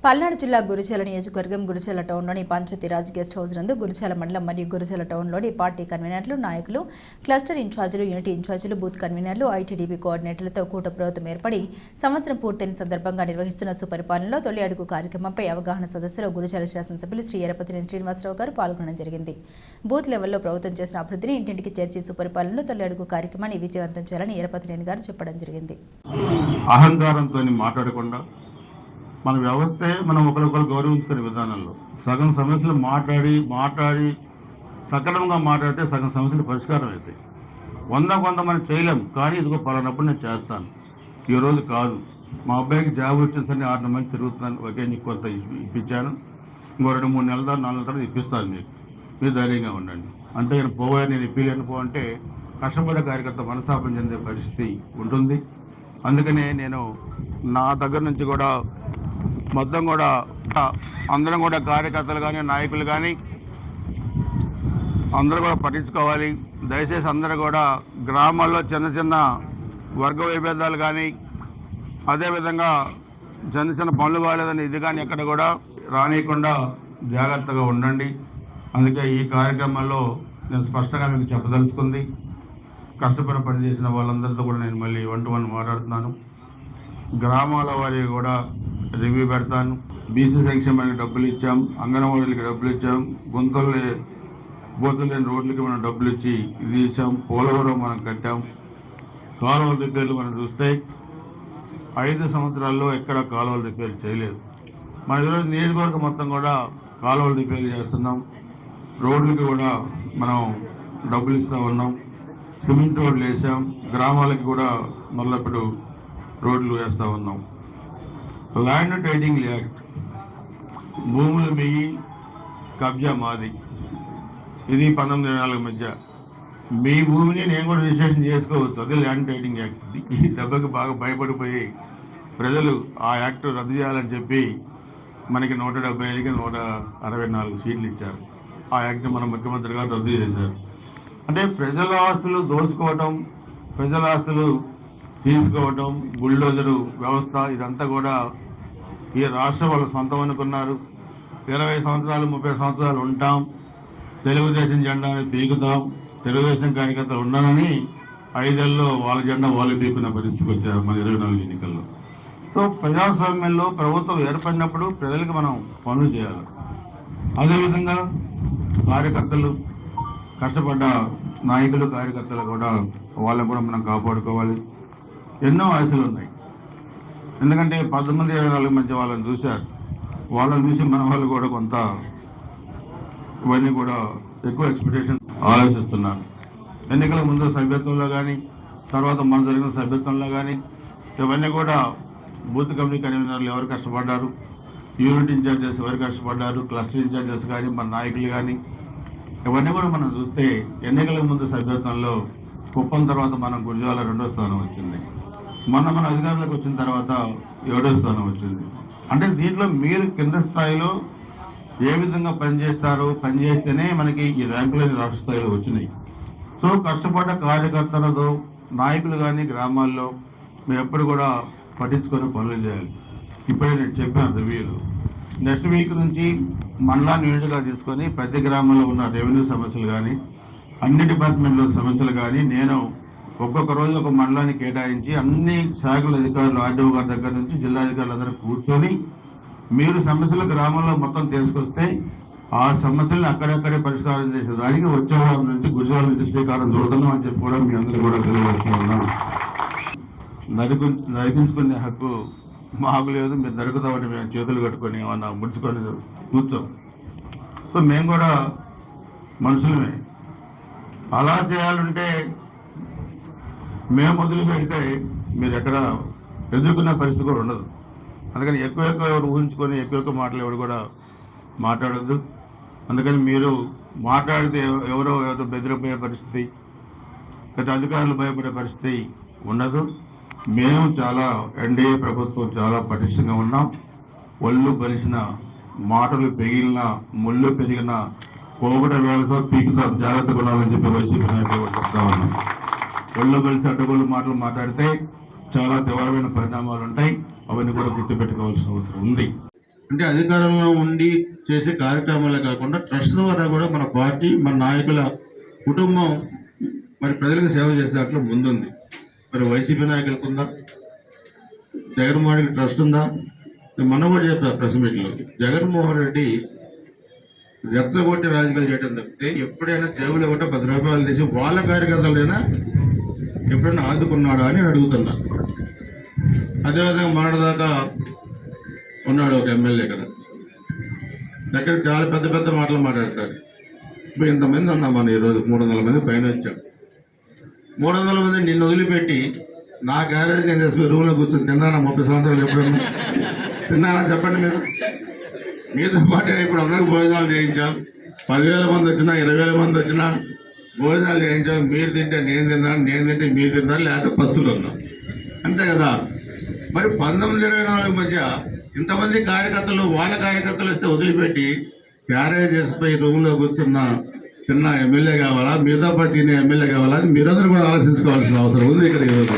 పల్నాడు జిల్లా గురిజాల నియోజకవర్గం Gurazala టౌన్లోని Panchayati Raj guest house నందు గురిజాల మండలం మరియు గురిజాల టౌన్లోని పార్టీ కన్వీనర్లు, నాయకులు, క్లస్టర్ ఇన్ఛార్జీలు, యూనిట్ ఇన్ఛార్జీలు, బూత్ కన్వీనర్లు, ఐటీడీపీ కోఆర్డినేటర్లతో కూట ప్రభుత్వం ఏర్పడి సంవత్సరం పూర్తయిన సందర్భంగా నిర్వహిస్తున్న సుపరిపాలనలో తొలి అడుగు కార్యక్రమంపై అవగాహన సదస్సులో గురిజాల శాసనసభ్యులు శ్రీ ఎరపతినేని శ్రీనివాసరావు గారు పాల్గొనడం జరిగింది. బూత్ లెవెల్లో ప్రభుత్వం చేసిన అభివృద్ధిని ఇంటింటికి చేర్చి సుపరిపాలనలో తొలి అడుగు కార్యక్రమాన్ని విజయవంతం చేయాలని ఎరపతినేని గారు చెప్పడం జరిగింది. అహంకారంతో మాట్లాడకుండా మన వ్యవస్థే మనం ఒకరికొకరు గౌరవించుకునే విధానంలో సగం సమస్యలు మాట్లాడి సకలంగా మాట్లాడితే సగం సమస్యలు పరిష్కారం అవుతాయి. 100 మనం చేయలేం, కానీ ఇదిగో పలానప్పుడు నేను చేస్తాను, ఈరోజు కాదు, మా అబ్బాయికి జాబ్ వచ్చిందని 6 మంది తిరుగుతున్నాను, ఒకే నీకు కొంత ఇప్పించాను, ఇంకో 2-3 నెలల 4 నెలల తర్వాత ఇప్పిస్తాను, మీరు ధైర్యంగా ఉండండి. అంతేగాని పోవా నేను ఇప్పిలేను పో అంటే కష్టపడే కార్యకర్త మనస్తాపం చెందే పరిస్థితి ఉంటుంది. అందుకనే నేను నా దగ్గర నుంచి కూడా మొత్తం కూడా అందరం కూడా కార్యకర్తలు కానీ నాయకులు కానీ అందరూ కూడా పట్టించుకోవాలి. దయచేసి అందరూ కూడా గ్రామాల్లో చిన్న వర్గ విభేదాలు కానీ అదేవిధంగా చిన్న పనులు కాలేదని ఇది కానీ ఎక్కడ కూడా రానియకుండా జాగ్రత్తగా ఉండండి. అందుకే ఈ కార్యక్రమంలో నేను స్పష్టంగా మీకు చెప్పదలుచుకుంది, కష్టపడి పనిచేసిన వాళ్ళందరితో కూడా నేను మళ్ళీ 1-to-1 మాట్లాడుతున్నాను. గ్రామాల వారికి కూడా రివ్యూ పెడతాను. బీసీ సంక్షేమానికి డబ్బులు ఇచ్చాం, అంగన్వాడీలకి డబ్బులు ఇచ్చాం, బూతులు లేని రోడ్లకి మనం డబ్బులు ఇచ్చి ఇది ఇచ్చాం, పోలవరం మనం కట్టాం, కాలువల రిపేర్లు మనం చూస్తే 5 సంవత్సరాల్లో ఎక్కడ కాలువల రిపేర్లు చేయలేదు. మన ఈరోజు నియోజకవర్గం మొత్తం కూడా కాలువల రిపేర్లు చేస్తున్నాం, రోడ్లకి కూడా మనం డబ్బులు ఇస్తూ ఉన్నాం, సిమెంట్ రోడ్లు వేసాం, గ్రామాలకి కూడా మళ్ళీ ఇప్పుడు రోడ్లు వేస్తూ ఉన్నాం. ల్యాండ్ టైటిలింగ్ యాక్ట్, భూములు మీ కబ్జా మాది, ఇది 1904 మధ్య మీ భూమిని నేను కూడా రిజిస్ట్రేషన్ చేసుకోవచ్చు, అదే ల్యాండ్ టైటిలింగ్ యాక్ట్. ఈ దెబ్బకి బాగా భయపడిపోయి ప్రజలు ఆ యాక్ట్ రద్దు చేయాలని చెప్పి మనకి 175కి 164 సీట్లు ఇచ్చారు. ఆ యాక్ట్ మన ముఖ్యమంత్రి గారు రద్దు చేశారు. అంటే ప్రజల ఆస్తులు దోచుకోవటం, ప్రజల ఆస్తులు తీసుకోవటం, బుల్డోజరు వ్యవస్థ, ఇదంతా కూడా ఈ రాష్ట్రం వాళ్ళ సొంతం అనుకున్నారు. 20 సంవత్సరాలు 30 సంవత్సరాలు ఉంటాం, తెలుగుదేశం జెండాని పీకుతాం, తెలుగుదేశం కార్యకర్తలు ఉన్నానని 5 ఏళ్ళలో వాళ్ళ జెండా వాళ్ళు పీకున్న పరిస్థితికి వచ్చారు మన 24 ఎన్నికల్లో. సో ప్రజాస్వామ్యంలో ప్రభుత్వం ఏర్పడినప్పుడు ప్రజలకు మనం పనులు చేయాలి. అదేవిధంగా కార్యకర్తలు, కష్టపడ్డ నాయకులు, కార్యకర్తలు కూడా వాళ్ళని కూడా మనం కాపాడుకోవాలి. ఎన్నో ఆశలు ఉన్నాయి, ఎందుకంటే 1924 మధ్య వాళ్ళని చూశారు, వాళ్ళని చూసి మన వాళ్ళు కూడా కొంత ఇవన్నీ కూడా ఎక్కువ ఎక్స్పెక్టేషన్ ఆలోచిస్తున్నారు. ఎన్నికల ముందు సభ్యత్వంలో కానీ తర్వాత మన జరిగిన సభ్యత్వంలో కానీ ఇవన్నీ కూడా బూత్ కమిటీ కన్వీనర్లు ఎవరు కష్టపడ్డారు, యూనిట్ ఇన్ఛార్జెస్ ఎవరు కష్టపడ్డారు, క్లస్టర్ ఇన్ఛార్జెస్ కానీ మన నాయకులు కానీ ఇవన్నీ కూడా మనం చూస్తే ఎన్నికల ముందు సభ్యత్వంలో కుప్పం తర్వాత మనం గురిజాల 2వ స్థానం వచ్చింది, మన అధికారులకు వచ్చిన తర్వాత 7వ స్థానం వచ్చింది. అంటే దీంట్లో మీరు కింద స్థాయిలో ఏ విధంగా పనిచేస్తారో, పనిచేస్తేనే మనకి ఈ ర్యాంకులని రాష్ట్ర స్థాయిలో వచ్చినాయి. సో కష్టపడ్డ కార్యకర్తలతో నాయకులు కానీ గ్రామాల్లో మీరు ఎప్పుడు కూడా పట్టించుకొని పనులు చేయాలి. ఇప్పుడే నేను చెప్పాను రివ్యూలో, నెక్స్ట్ వీక్ నుంచి మండలాన్ని యూనిట్గా తీసుకొని ప్రతి గ్రామంలో ఉన్న రెవెన్యూ సమస్యలు కానీ అన్ని డిపార్ట్మెంట్లో సమస్యలు కానీ నేను ఒక్కొక్క రోజు ఒక మండలాన్ని కేటాయించి అన్ని శాఖల అధికారులు, ఆర్డీఓ గారి దగ్గర నుంచి జిల్లా అధికారులు అందరూ కూర్చొని మీరు సమస్యలు గ్రామంలో మొత్తం తీసుకొస్తే ఆ సమస్యలను అక్కడక్కడే పరిష్కారం చేసేదానికి వచ్చే వారం నుంచి గురిజాల నుంచి శ్రీకారం చూడదాం అని చెప్పి కూడా మీ అందరూ కూడా తెలియజేస్తూ ఉన్నాం. నరికించుకునే హక్కు మాకు లేదు, మీరు నరుకుతామని మేము చేతులు కట్టుకొని ఏమన్నా ముడుచుకొని కూర్చోం. సో మేము కూడా మనుషులమే, అలా చేయాలంటే మేము మొదలు పెడితే మీరు ఎక్కడ ఎదుర్కొనే పరిస్థితి కూడా ఉండదు. అందుకని ఎక్కువ ఎవరు ఊహించుకొని ఎక్కువ మాటలు ఎవరు కూడా మాట్లాడద్దు. అందుకని మీరు మాట్లాడితే ఎవరో బెదిరిపోయే పరిస్థితి, గత అధికారులు భయపడే పరిస్థితి ఉండదు. మేము చాలా ఎన్డీఏ ప్రభుత్వం చాలా పటిష్టంగా ఉన్నాం. ఒళ్ళు బలిసిన మాటలు పెగిలిన ముళ్ళు పెరిగిన కోగడ వేళతో పీకుతా జాగ్రత్తగా ఉండాలని చెప్పి వైసీపీ నాయకులు చెప్తా ఉన్నాం. ఒళ్ళు కలిసి అడ్డగోళ్ళు మాటలు మాట్లాడితే చాలా తీవ్రమైన పరిణామాలు ఉంటాయి, అవన్నీ కూడా గుర్తుపెట్టుకోవాల్సిన అవసరం ఉంది. అంటే అధికారంలో ఉండి చేసే కార్యక్రమాలే కాకుండా ట్రస్ట్ ద్వారా కూడా మన పార్టీ మన నాయకుల కుటుంబం మరి ప్రజలకు సేవ చేసే దాంట్లో ముందుంది. మరి వైసీపీ నాయకులకు ఉందా? జగన్మోహన్ రెడ్డి ట్రస్ట్ ఉందా? మనం కూడా చెప్పారు ప్రెస్ మీట్లో, జగన్మోహన్ రెడ్డి రెచ్చగొట్టి రాజకీయాలు చేయడం తప్పితే ఎప్పుడైనా జేబులో కూడా 10 రూపాయలు తీసి వాళ్ళ కార్యకర్తలైనా ఎప్పుడైనా ఆదుకున్నాడా అని అడుగుతున్నా. అదేవిధంగా మొన్నటిదాకా ఉన్నాడు ఒక ఎమ్మెల్యే ఇక్కడ, దగ్గర చాలా పెద్ద పెద్ద మాటలు మాట్లాడతారు. ఇప్పుడు ఇంతమంది ఉన్నాం మనం ఈరోజు 300 మంది పైన వచ్చాం. 300 మంది నిన్ను వదిలిపెట్టి నా గ్యారేజ్ నేను చేసుకుని రూమ్లో కూర్చొని తిన్నానా? 30 సంవత్సరాలు ఎప్పుడన్నా తిన్నానా చెప్పండి మీరు? మీతో పాటే ఇప్పుడు అందరికి భోజనాలు చేయించాం. 10,000 మంది వచ్చినా 20,000 మంది వచ్చినా భోజనాలు చేయించాం. మీరు తింటే నేను తిన్నాను, నేను తింటే మీరు తిన్నారు, లేకపోతే పస్తులు ఉన్నాం, అంతే కదా. మరి 19-24 మధ్య ఇంతమంది కార్యకర్తలు వాళ్ళ కార్యకర్తలు వస్తే వదిలిపెట్టి క్యారేజ్ చేసిపోయి రూమ్లో కూర్చున్న తిన్న ఎమ్మెల్యే కావాలా? మీతో పాటు తినే ఎమ్మెల్యే కావాలా? అది మీరందరూ కూడా ఆలోచించుకోవాల్సిన అవసరం ఉంది ఇక్కడ ఈరోజు.